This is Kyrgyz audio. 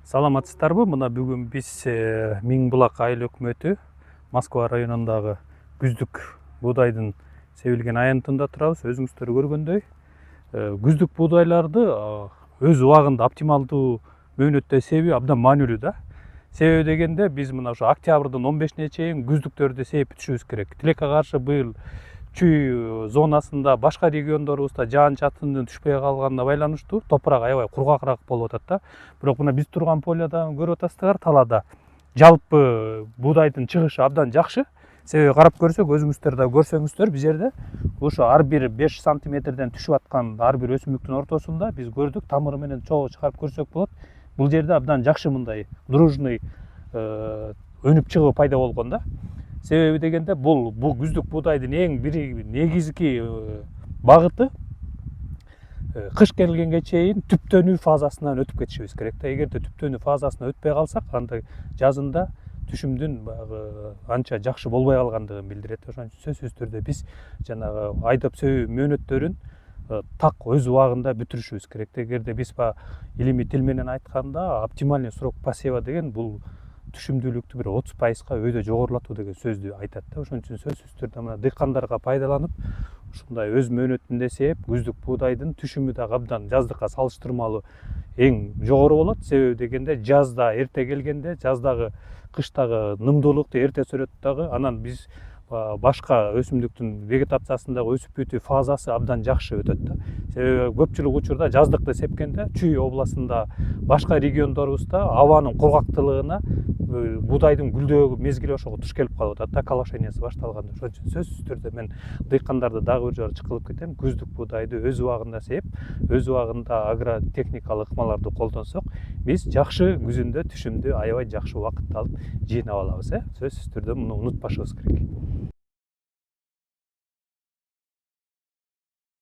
Саламатсыздарбы? Мына бүгүн биз Миңбулак айыл өкмөтү Москва районундагы күздүк буудайдын себилген аянтында турабыз. Өзүңүздөр көргөндөй, күздүк буудайларды өз убагында оптималдуу мөөнөттө себүү абдан маанилүү да. Себеби дегенде биз мына ошо октябрдын 15-ине чейин күздүктөрдү сээп бүтүшүбүз керек. Тилекке каршы быйыл чүй зонасында башка региондорубузда жаан чачындын түшпөй калганына байланыштуу топурак аябай кургакыраак болуп атат да. Бирок мына биз турган поляда көрүп атасыздар, талаада жалпы буудайдын чыгышы абдан жакшы. Себеби карап көрсөк, өзүңүздөр да көрсөңүздөр, бул жерде ошо ар бир 5 сантиметрден түшүп аткан ар бир өсүмдүктүн ортосунда биз көрдүк, тамыры менен чогуу чыгарып көрсөк болот. Бул жерде абдан жакшы мындай дружный өнүп чыгуу пайда болгон да. Себеби дегенде бул күздүк буудайдын эң бир негизги багыты кыш келгенге чейин түптөнүү фазасынан өтүп кетишибиз керек да. Эгерде түптөнүү фазасына өтпөй калсак, анда жазында түшүмдүн анча жакшы болбой калгандыгын билдирет. Ошон үчүн сөзсүз түрдө биз жанагы айдап сөбүү мөөнөттөрүн так өз убагында бүтүрүшүбүз керек. Эгерде биз илимий тил менен айтканда оптимальный срок посева деген бул түшүмдүүлүктү бир 30%га өйдө жогорулатуу деген сөздү айтат да. Ошон үчүн сөзсүз түрдө мына дыйкандарга пайдаланып, ушундай өз мөөнөтүндө сээп, күздүк буудайдын түшүмү дагы абдан жаздыкка салыштырмалуу эң жогору болот. Себеби дегенде жазда эрте келгенде, жаздагы кыштагы нымдуулукту эрте сүрөт дагы, анан биз башка өсүмдүктүн вегетациясындагы өсүп бүтүү фазасы абдан жакшы өтөт да. Себеби көпчүлүк учурда жаздыкты сепкенде Чүй областында башка региондорубузда абанын кургактуулугуна буудайдын гүлдөө мезгили ошого туш келип калып атат да, калашениясы башталганда. Ошон үчүн сөзсүз түрдө мен дыйкандарды дагы бир жолу чакырып кетем, күздүк буудайды өз убагында сээп, өз убагында агротехникалык ыкмаларды колдонсок, биз жакшы күзүндө түшүмдү аябай жакшы убакытта алып жыйнап алабыз. Сөзсүз түрдө муну унутпашыбыз керек.